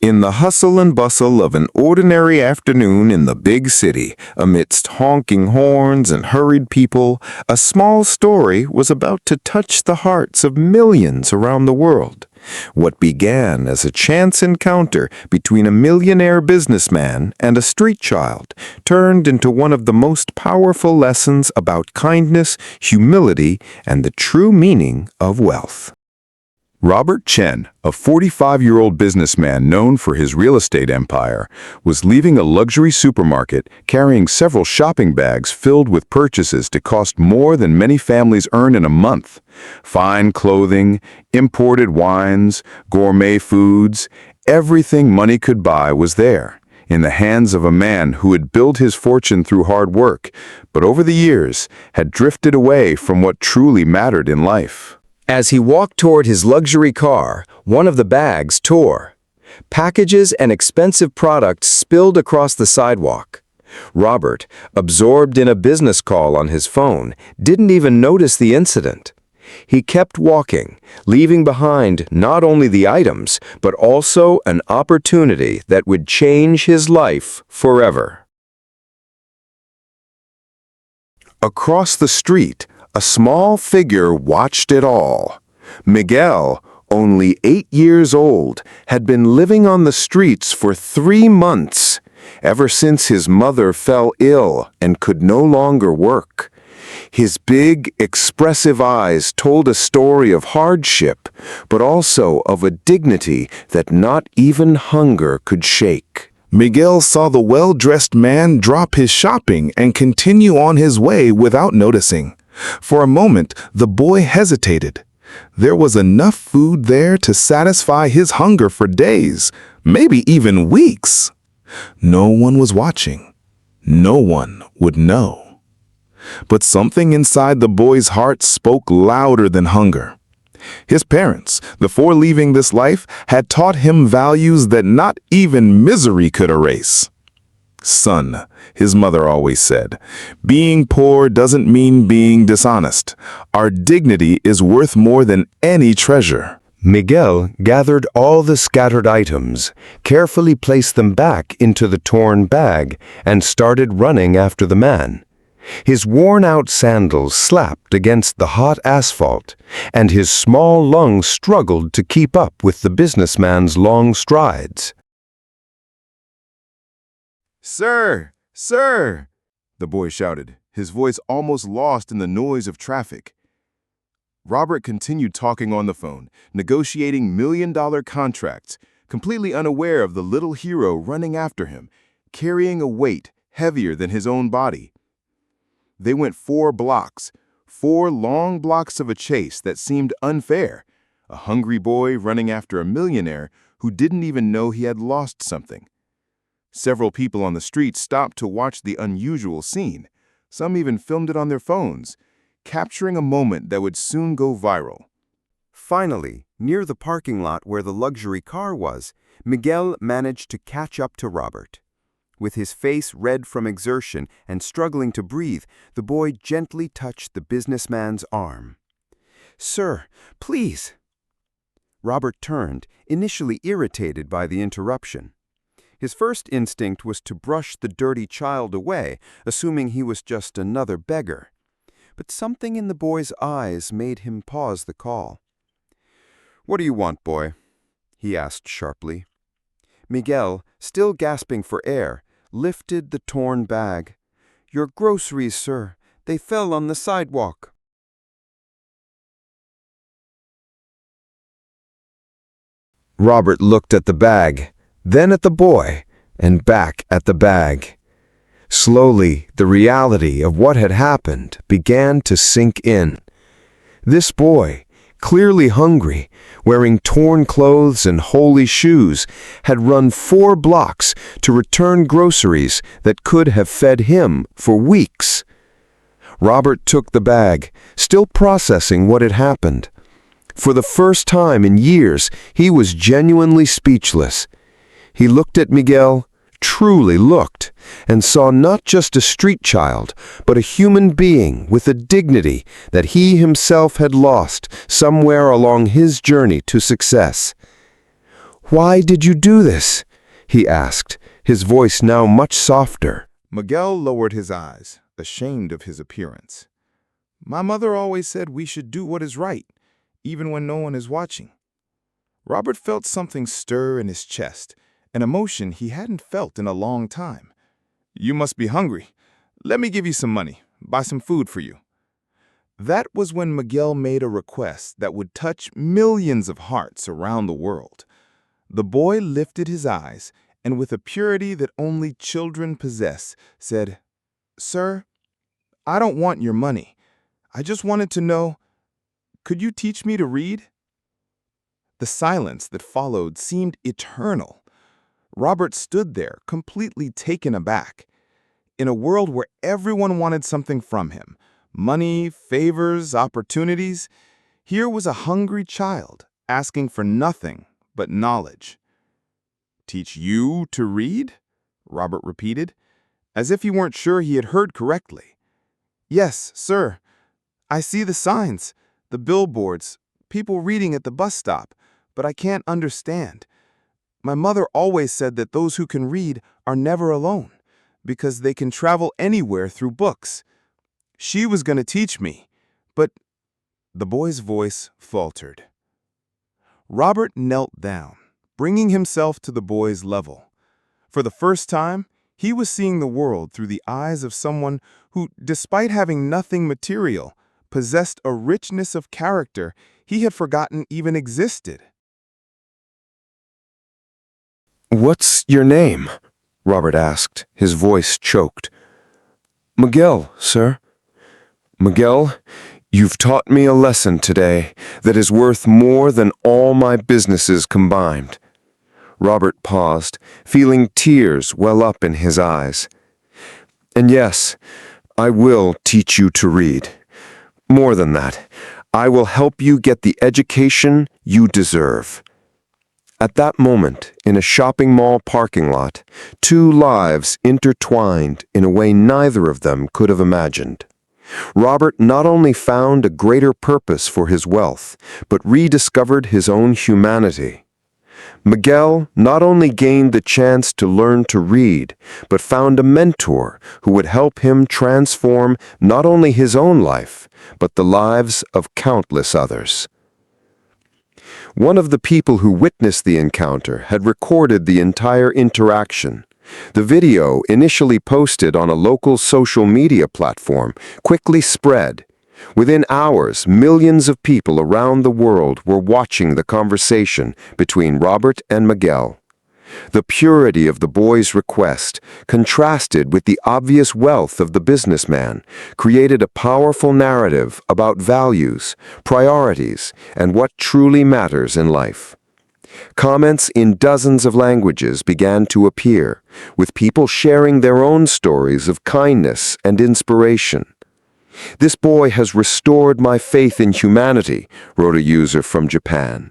In the hustle and bustle of an ordinary afternoon in the big city, amidst honking horns and hurried people, a small story was about to touch the hearts of millions around the world. What began as a chance encounter between a millionaire businessman and a street child turned into one of the most powerful lessons about kindness, humility, and the true meaning of wealth. Robert Chen, a 45-year-old businessman known for his real estate empire, was leaving a luxury supermarket carrying several shopping bags filled with purchases to cost more than many families earn in a month. Fine clothing, imported wines, gourmet foods, everything money could buy was there, in the hands of a man who had built his fortune through hard work, but over the years had drifted away from what truly mattered in life. As he walked toward his luxury car, one of the bags tore. Packages and expensive products spilled across the sidewalk. Robert, absorbed in a business call on his phone, didn't even notice the incident. He kept walking, leaving behind not only the items, but also an opportunity that would change his life forever. Across the street, a small figure watched it all. Miguel, only 8 years old, had been living on the streets for 3 months, ever since his mother fell ill and could no longer work. His big, expressive eyes told a story of hardship, but also of a dignity that not even hunger could shake. Miguel saw the well-dressed man drop his shopping and continue on his way without noticing. For a moment, the boy hesitated. There was enough food there to satisfy his hunger for days, maybe even weeks. No one was watching. No one would know. But something inside the boy's heart spoke louder than hunger. His parents, before leaving this life, had taught him values that not even misery could erase. "Son," his mother always said, "being poor doesn't mean being dishonest. Our dignity is worth more than any treasure." Miguel gathered all the scattered items, carefully placed them back into the torn bag, and started running after the man. His worn-out sandals slapped against the hot asphalt, and his small lungs struggled to keep up with the businessman's long strides. "Sir! Sir!" the boy shouted, his voice almost lost in the noise of traffic. Robert continued talking on the phone, negotiating million-dollar contracts, completely unaware of the little hero running after him, carrying a weight heavier than his own body. They went 4 blocks, 4 long blocks of a chase that seemed unfair, a hungry boy running after a millionaire who didn't even know he had lost something. Several people on the street stopped to watch the unusual scene. Some even filmed it on their phones, capturing a moment that would soon go viral. Finally, near the parking lot where the luxury car was, Miguel managed to catch up to Robert. With his face red from exertion and struggling to breathe, the boy gently touched the businessman's arm. "Sir, please." Robert turned, initially irritated by the interruption. His first instinct was to brush the dirty child away, assuming he was just another beggar. But something in the boy's eyes made him pause the call. "What do you want, boy?" he asked sharply. Miguel, still gasping for air, lifted the torn bag. "Your groceries, sir. They fell on the sidewalk." Robert looked at the bag, then at the boy, and back at the bag. Slowly, the reality of what had happened began to sink in. This boy, clearly hungry, wearing torn clothes and holey shoes, had run 4 blocks to return groceries that could have fed him for weeks. Robert took the bag, still processing what had happened. For the first time in years, he was genuinely speechless. He looked at Miguel, truly looked, and saw not just a street child, but a human being with a dignity that he himself had lost somewhere along his journey to success. "Why did you do this?" he asked, his voice now much softer. Miguel lowered his eyes, ashamed of his appearance. My mother always said we should do what is right, even when no one is watching. Robert felt something stir in his chest, an emotion he hadn't felt in a long time. You must be hungry. Let me give you some money, buy some food for you. That was when Miguel made a request that would touch millions of hearts around the world. The boy lifted his eyes and with a purity that only children possess, said, "Sir, I don't want your money. I just wanted to know, could you teach me to read?" The silence that followed seemed eternal. Robert stood there, completely taken aback. In a world where everyone wanted something from him, money, favors, opportunities, here was a hungry child asking for nothing but knowledge. "Teach you to read?" Robert repeated, as if he weren't sure he had heard correctly. "Yes, sir. I see the signs, the billboards, people reading at the bus stop, but I can't understand. My mother always said that those who can read are never alone, because they can travel anywhere through books. She was going to teach me, but—" The boy's voice faltered. Robert knelt down, bringing himself to the boy's level. For the first time, he was seeing the world through the eyes of someone who, despite having nothing material, possessed a richness of character he had forgotten even existed. "What's your name?" Robert asked, his voice choked. "Miguel, sir. Miguel, you've taught me a lesson today that is worth more than all my businesses combined." Robert paused, feeling tears well up in his eyes. "And yes, I will teach you to read. More than that, I will help you get the education you deserve." At that moment, in a shopping mall parking lot, two lives intertwined in a way neither of them could have imagined. Robert not only found a greater purpose for his wealth, but rediscovered his own humanity. Miguel not only gained the chance to learn to read, but found a mentor who would help him transform not only his own life, but the lives of countless others. One of the people who witnessed the encounter had recorded the entire interaction. The video, initially posted on a local social media platform, quickly spread. Within hours, millions of people around the world were watching the conversation between Robert and Miguel. The purity of the boy's request, contrasted with the obvious wealth of the businessman, created a powerful narrative about values, priorities, and what truly matters in life. Comments in dozens of languages began to appear, with people sharing their own stories of kindness and inspiration. "This boy has restored my faith in humanity," wrote a user from Japan.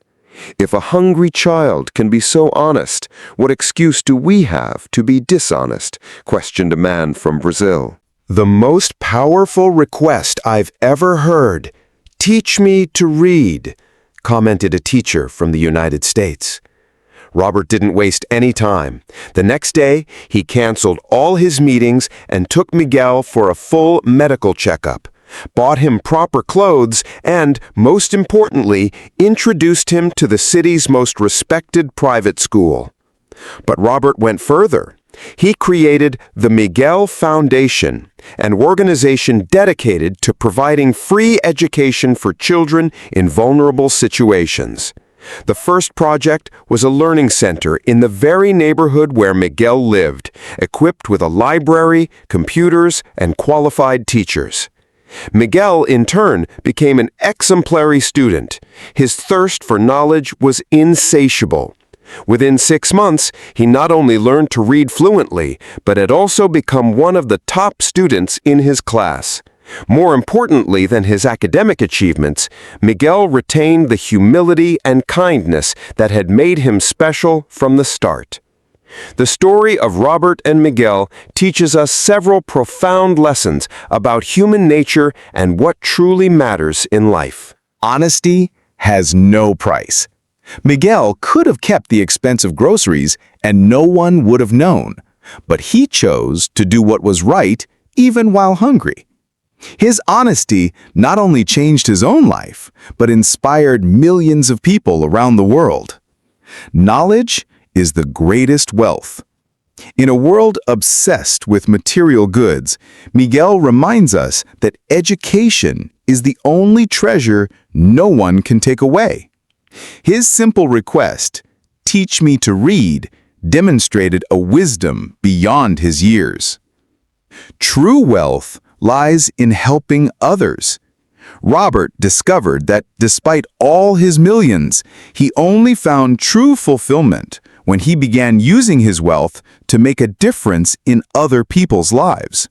"If a hungry child can be so honest, what excuse do we have to be dishonest?" questioned a man from Brazil. "The most powerful request I've ever heard. Teach me to read," commented a teacher from the United States. Robert didn't waste any time. The next day, he canceled all his meetings and took Miguel for a full medical checkup, bought him proper clothes, and, most importantly, introduced him to the city's most respected private school. But Robert went further. He created the Miguel Foundation, an organization dedicated to providing free education for children in vulnerable situations. The first project was a learning center in the very neighborhood where Miguel lived, equipped with a library, computers, and qualified teachers. Miguel, in turn, became an exemplary student. His thirst for knowledge was insatiable. Within 6 months, he not only learned to read fluently, but had also become one of the top students in his class. More importantly than his academic achievements, Miguel retained the humility and kindness that had made him special from the start. The story of Robert and Miguel teaches us several profound lessons about human nature and what truly matters in life. Honesty has no price. Miguel could have kept the expensive groceries and no one would have known, but he chose to do what was right even while hungry. His honesty not only changed his own life, but inspired millions of people around the world. Knowledge is the greatest wealth. In a world obsessed with material goods, Miguel reminds us that education is the only treasure no one can take away. His simple request, "Teach me to read," demonstrated a wisdom beyond his years. True wealth lies in helping others. Robert discovered that despite all his millions, he only found true fulfillment when he began using his wealth to make a difference in other people's lives.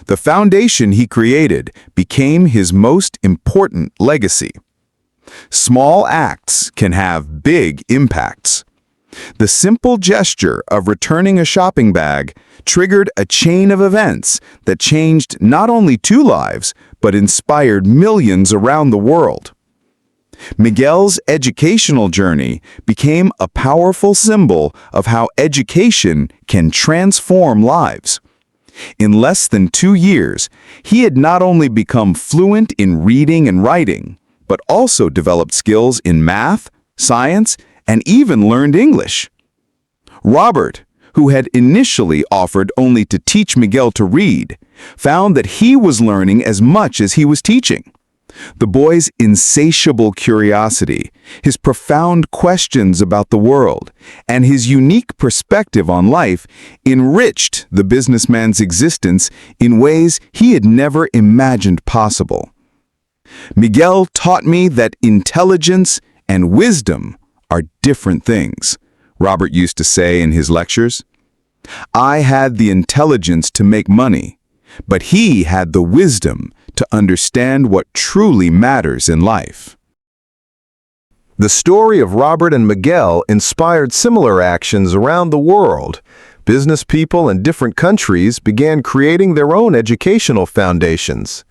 The foundation he created became his most important legacy. Small acts can have big impacts. The simple gesture of returning a shopping bag triggered a chain of events that changed not only 2 lives, but inspired millions around the world. Miguel's educational journey became a powerful symbol of how education can transform lives. In less than 2 years, he had not only become fluent in reading and writing, but also developed skills in math, science, and even learned English. Robert, who had initially offered only to teach Miguel to read, found that he was learning as much as he was teaching. The boy's insatiable curiosity, his profound questions about the world, and his unique perspective on life enriched the businessman's existence in ways he had never imagined possible. Miguel taught me that intelligence and wisdom are different things, Robert used to say in his lectures. I had the intelligence to make money, but he had the wisdom to understand what truly matters in life. The story of Robert and Miguel inspired similar actions around the world. Business people in different countries began creating their own educational foundations.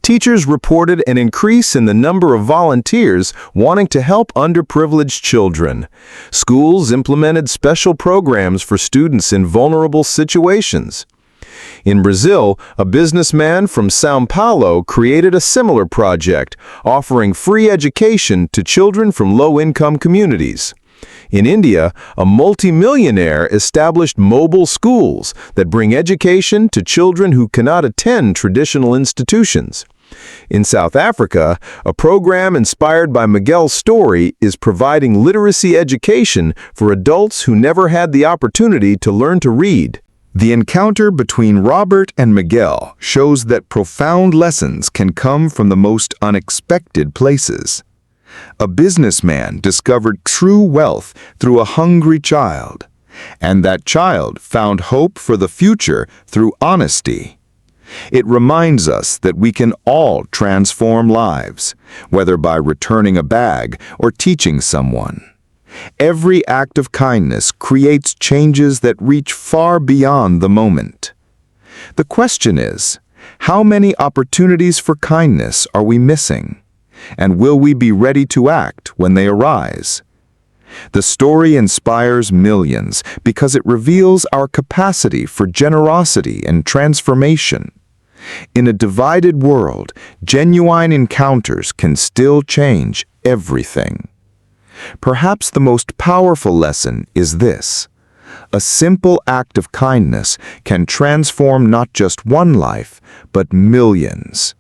Teachers reported an increase in the number of volunteers wanting to help underprivileged children. Schools implemented special programs for students in vulnerable situations. In Brazil, a businessman from São Paulo created a similar project, offering free education to children from low-income communities. In India, a multimillionaire established mobile schools that bring education to children who cannot attend traditional institutions. In South Africa, a program inspired by Miguel's story is providing literacy education for adults who never had the opportunity to learn to read. The encounter between Robert and Miguel shows that profound lessons can come from the most unexpected places. A businessman discovered true wealth through a hungry child, and that child found hope for the future through honesty. It reminds us that we can all transform lives, whether by returning a bag or teaching someone. Every act of kindness creates changes that reach far beyond the moment. The question is, how many opportunities for kindness are we missing? And will we be ready to act when they arise? The story inspires millions because it reveals our capacity for generosity and transformation. In a divided world, genuine encounters can still change everything. Perhaps the most powerful lesson is this: a simple act of kindness can transform not just one life, but millions.